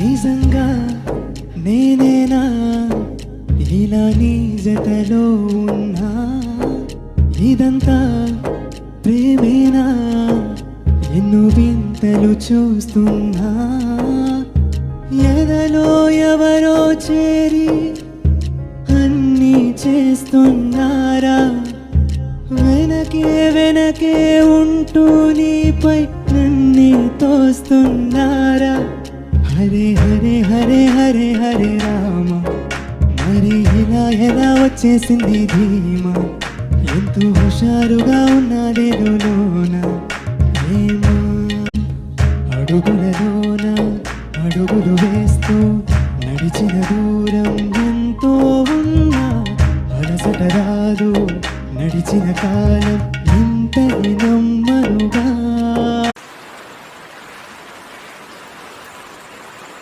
నిజంగా నేనేనా ఇలా నీ జతలో ఉన్నా? ఇదంతా ప్రేమేనా? ఎన్నో వింతలు చూస్తున్నా. ఎదలో ఎవరో చేరి అన్నీ చేస్తున్నారా? వెనకే వెనకే ఉంటూ నీపై నన్నే తోస్తున్నారా? హరే హరే హరే హరే హరే రామ, మరి ఇలా ఎలా వచ్చేసింది ధీమా? ఎంతో హుషారుగా ఉన్నదేదో లోన ప్రేమ. అడుగులలోన అడుగులు వేస్తూ నడిచిన దూరం ఎంతో ఉన్నా, అలసట రాదు నడిచిన కాలం ఇంతలో